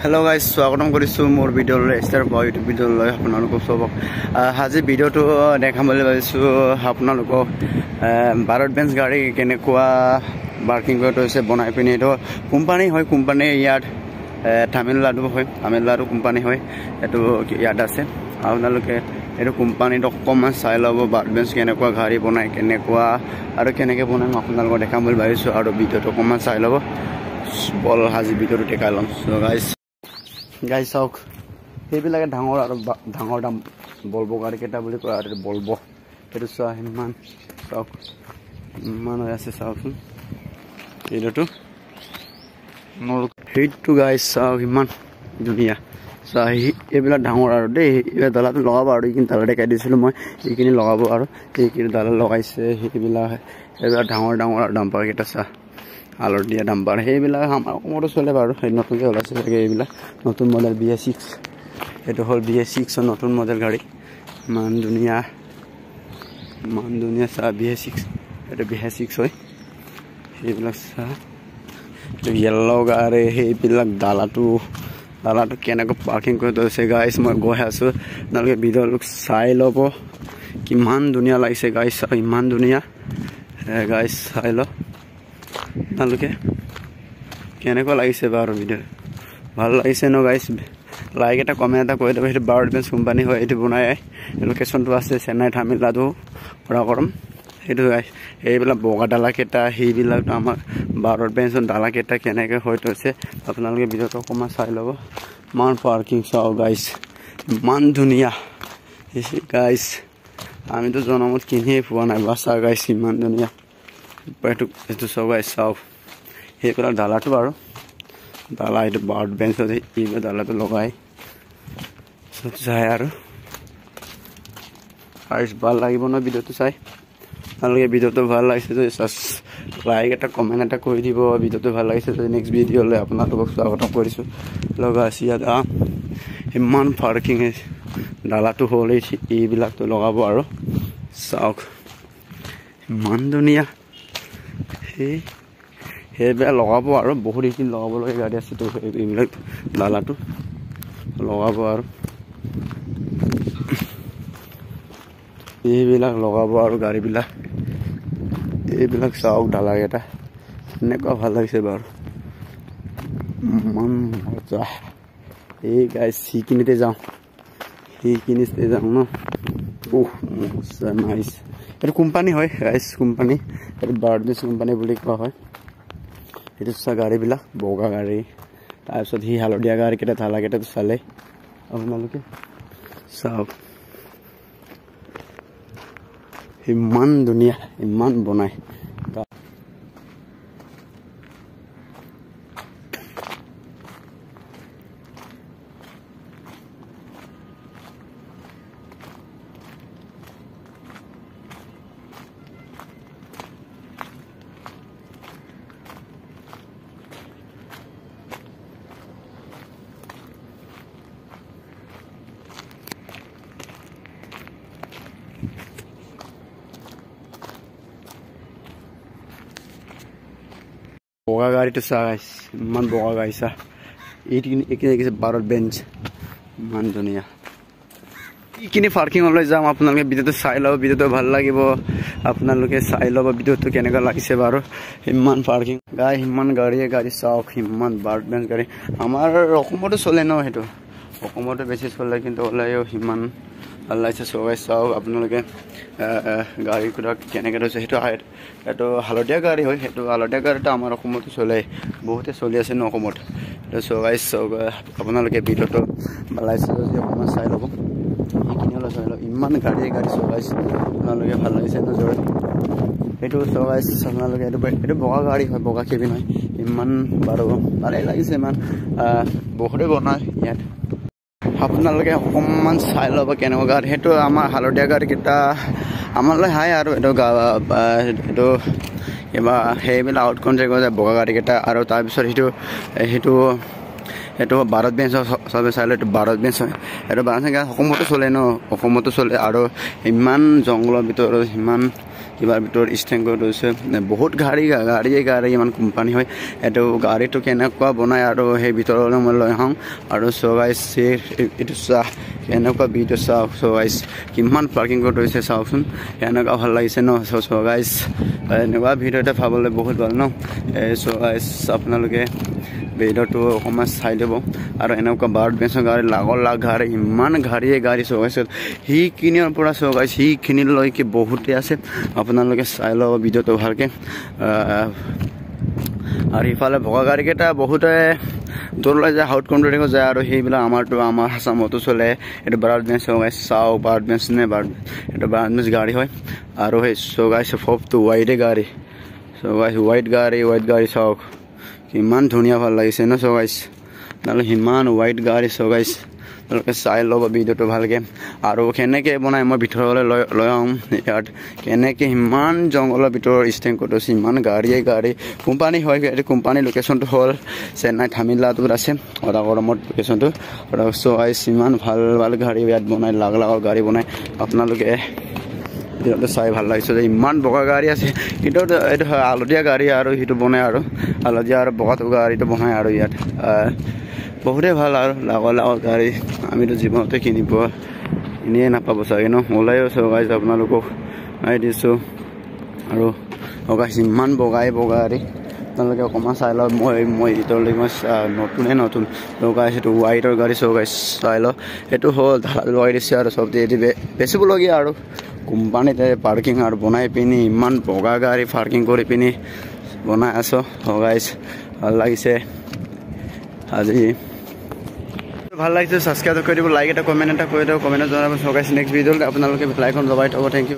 Hello guys, স্বাগতম কৰিছো মোৰ ভিডিঅ'লৈ ষ্টাৰ বয় ইউটিউব ভিডিঅ'লৈ আপোনালোকক সবক আজি ভিডিঅ'টো দেখাম বুলি ভাবিছো আপোনালোকক ভাৰত বেঞ্চ গাড়ী কেনেকুৱা পাৰ্কিং কৰি হৈছে বনাই পিনে এটো কোম্পানী হয় কোম্পানী ইয়াত তামিলনাডু হয় তামিলনাডু কোম্পানী হয় এটো ইয়াত আছে আপোনালোকে এটো কোম্পানীত অকমান চাই লব ভাৰত বেঞ্চ কেনেকুৱা গাড়ী বনাই কেনেকুৱা আৰু কেনেকৈ বনাই আপোনালোকক দেখাম বুলি ভাবিছো আৰু ভিডিঅ'টো অকমান চাই লব বল আজি ভিডিঅ'টো দেখাই লম সো গাইস চাওক সেইবিলাকে ডাঙৰ আৰু ডাঙৰ দাম বলবো গাড়ী কেটা বুলি কয় আৰু বলবো এটো চোৱা ইমান চাওক ইমান আছে চাওকচোন এইটো মোৰ হেইটো গাইস চাওক ইমান ধুনীয়া চাই এইবিলাক ডাঙৰ আৰু দেই এই দালাটো লগাব আৰু কিন্তু দালা দেখাই দিছিলো মই এইখিনি লগাব আৰু এইখিনি দালা লগাইছে সেইবিলাক এইবিলাক ডাঙৰ ডাঙৰ ডাম্পাৰ কেটা চা আলৰ দিয়া ডাম্পাৰ সেইবিলাক আমাৰ অসমতো চলে বাৰু সেই নতুনকৈ ওলাইছে চাগে এইবিলাক নতুন মডেল BS6 এটো হল BS6 নতুন মডেল গাড়ী মান দুনিয়া চা BS6 এটো BS6 হয় সেইবিলাক চা ইয়েলো গাড়ী সেইবিলাক দালাটো কেনেকৈ পাৰ্কিং কৰি থৈছে গাইস মই গৈ আছো আপোনালোকে ভিডিঅ'টো চাই ল'ব কিমান ধুনীয়া লাগিছে গাইস ইমান ধুনীয়া গাইস চাই ল আপোনালোকে কেনেকুৱা লাগিছে বাৰু ভিডিঅ' ভাল লাগিছে ন গাইস লাইক এটা কমেন্ট এটা কৰি দিব সেইটো ভাৰত বেঞ্চ কোম্পানী হয় এটো বনাই লোকেশনটো আছে চেন্নাই তামিলনাডু কৰাকৰম সেইটো গাইস এইবিলাক বগা ডালা কেটা সেইবিলাক আমাৰ ভাৰত বেঞ্চৰ ডালা কেটা কেনেকৈ হৈ থৈছে আপোনালোকে ভিডিঅ'টো অকমান চাই ল'ব মান পাৰ্কিং চাও গাইস মান ধুনীয়া গাইস আমিতো জনমত কিনিয়ে পোৱা নাই বাসা গাইস ইমান ধুনীয়া এটো চাও গাইস চাও সেইবিলাক ডালাটো আৰু ডালা এইটো ভাৰত বেঞ্চত এই ডালাটো লগাই সব চাই আৰু গাইস ভাল লাগিব ন ভিডিঅ'টো চাই আপোনালোকে ভিডিঅ'টো ভাল লাগিছে যদি লাইক এটা কমেন্ট এটা কৰি দিব ভিডিঅ'টো ভাল লাগিছে যদি নেক্সট ভিডিঅ'লৈ আপোনালোকক স্বাগতম কৰিছো লগাইছে ইয়াত ইমান পাৰ্কিং ডালাটো হ'ল এইবিলাকটো লগাব আৰু চাওক ইমান ধুনীয়া সেইবিলাক লগাব আৰু বহুত দিন লগাবলৈ গাড়ী আছে তো এইবিলাক ডালাটো লগাব আৰু এইবিলাক লগাব আৰু গাড়ীবিলাক এইবিলাক চাওক ডালা এটা এনেকুৱা ভাল লাগিছে বাৰু মন মজা এই গাইস সিকিনিতে যাও ন ওহ নাইস এটা কোম্পানী হয় গাইস কোম্পানী এটা ভাৰত বেঞ্চ কোম্পানী বুলি কোৱা হয় এটো সা গাড়ীবিলাক বগা গাড়ী তাৰপিছত হি হালদিয়া গাড়ী কেটা থালা কেটা চালে আপোনালোকে চাওক ইমান ধুনীয়া ইমান বনাই বগা গাড়ীটো চা গাইস ইমান বগা গাড়ী চা এইখিনি ভাৰত বেঞ্চ ইমান ধুনীয়া এইখিনি পাৰ্কিঙলৈ যাম আপোনালোকে ভিডিঅ'টো চাই ল'ব ভিডিঅ'টো ভাল লাগিব আপোনালোকে চাই ল'ব ভিডিঅ'টো কেনেকুৱা লাগিছে বাৰু ইমান পাৰ্কিং গাড়ী ইমান গাড়ী চাওক ইমান ভাৰত বেঞ্চ গাড়ী আমাৰ অসমতো চলে ন সেইটো অসমতো বেছি চলে কিন্তু ওলায়ও ইমান ভাল লাগিছে সবাই চাওক আপোনালোকে গাড়ী কুটা কেনেকৈ থৈছে সেইটো এইটো হালধীয়া গাড়ী হয় সেইটো হালধীয়া গাড়ীটো আমাৰ অসমতো চলে বহুতে চলি আছে ন অসমত এইটো সবাই চাওক আপোনালোকে ভিডিঅ'টো ভাল লাগিছে যদি অকণমান চাই ল'ব এইখিনি অলপ চাই লওক ইমান গাড়ী চলাইছে আপোনালোকে ভাল লাগিছে নজৰ এইটো সবাই আপোনালোকে এইটো বগা গাড়ী হয় বগা কেবিন হয় ইমান বাৰু ভালেই লাগিছে ইমান বহুতে বনায় ইয়াত আপোনালোকে অকণমান চাই ল'ব কেনেকুৱা গাড়ী সেইটো আমাৰ হালধীয়া গাড়ী কেইটা আমালৈ হাই আৰু এইটো কিবা সেইবিলাক আউট কণ্ট্ৰেক্ট যায় বগা গাড়ী কেইটা আৰু তাৰপিছত সেইটো ভাৰত বেঞ্চ চবে চাই লয় এইটো ভাৰত বেঞ্চ হয় এইটো ভাৰত বেঞ্চ অসমতো চলে ন অসমতো চলে আৰু ইমান জংঘলৰ ভিতৰত ইমান কিবাৰ ভিতৰত ষ্টেণ্ড কৰি থৈছে বহুত গাড়ী ইমান কোম্পানী হয় এইটো গাড়ীটো কেনেকুৱা বনায় আৰু সেই ভিতৰলৈ মই লৈ আহোঁ আৰু চ' গাইজ এইটো চাহ কেনেকুৱা ভিডিঅ' চাওক চ' গাইজ কিমান পাৰ্কিং কৰি থৈছে চাওকচোন কেনেকুৱা ভাল লাগিছে ন চ' গাইজ এনেকুৱা ভিডিঅ' এটা পাবলৈ বহুত ভাল ন চ' গাইজ আপোনালোকে ভিডিঅ'টো অকণমান চাই দিব আৰু এনেকুৱা ভাৰত বেঞ্চৰ গাড়ী লাখ গাড়ী ইমান গাড়ী চলাইছে সেইখিনিৰ পৰা চলাইছে সেইখিনিলৈকে বহুতে আছে আপোনালোকে চাই ল'ব ভিডিঅ'টো ভালকৈ আৰু ইফালে ভগা গাড়ীকেইটা বহুতে দূৰলৈ যায় সাউথ কাউণ্ট্ৰীত যায় আৰু সেইবিলাক আমাৰ আসামতো চলে এইটো ভাৰত বেঞ্চ চলাইছে চাওক ভাৰত বেঞ্চ নে এইটো ভাৰত বেঞ্চ গাড়ী হয় আৰু সেই চলাইছে সবটো হোৱাইট গাড়ী চাওক কিমান ধুনীয়া ভাল লাগিছে ন চগাইছ নহ'লে সিমান হোৱাইট গাড়ী চগাইছ তেওঁলোকে চাই ল'ব ভিডিঅ'টো ভালকৈ আৰু কেনেকৈ বনাই মই ভিতৰলৈ লৈ আহোঁ ইয়াত কেনেকৈ সিমান জংঘলৰ ভিতৰত ষ্টেণ্ড কৰি থৈছে ইমান গাড়ী কোম্পানী হয় এইটো কোম্পানী লোকেশ্যনটো হ'ল চেন্নাই তামিলনাডুত আছে গৰমত লোকেশ্যনটো চগাইছ ইমান ভাল গাড়ী ইয়াত বনাই লাখ গাড়ী বনাই আপোনালোকে ভিডিঅ'টো চাই ভাল লাগিছে যে ইমান বগা গাড়ী আছে কিন্তু এইটো হালধীয়া গাড়ী আৰু সেইটো বনাই আৰু হালধীয়া আৰু বগাটো গাড়ীটো বনাই আৰু ইয়াত বহুতেই ভাল আৰু লাখ গাড়ী আমিতো জীৱনতে কিনিব এনেই নাপাব চাগে ন ওলাইও চগাইছে আপোনালোকক আই দিছোঁ আৰু চগাইছে ইমান বগাই গাড়ী আপোনালোকে অকণমান চাই লওক মই ভিতৰলৈকে নতুন চগাইছে এইটো হোৱাইটৰ গাড়ী চগাইছে চাই লওক এইটো হ'ল ঢাল লগাই দিছে আৰু চব এটি বেচিবলগীয়া আৰু কোম্পানীতে পাৰ্কিং আৰু বনাই পিনি ইমান বগা গাড়ী পাৰ্কিং কৰি পিনি বনাই আছোঁ গাইজ ভাল লাগিছে আজি ভাল লাগিছে ছাবস্ক্ৰাইব কৰি দিব লাইক এটা কমেণ্ট এটা কৰি দিয়ক কমেণ্টত জনাব গাইজ নেক্সট ভিডিঅ'ত আপোনালোকে লাইকখন দবাই থ'ব থেংক ইউ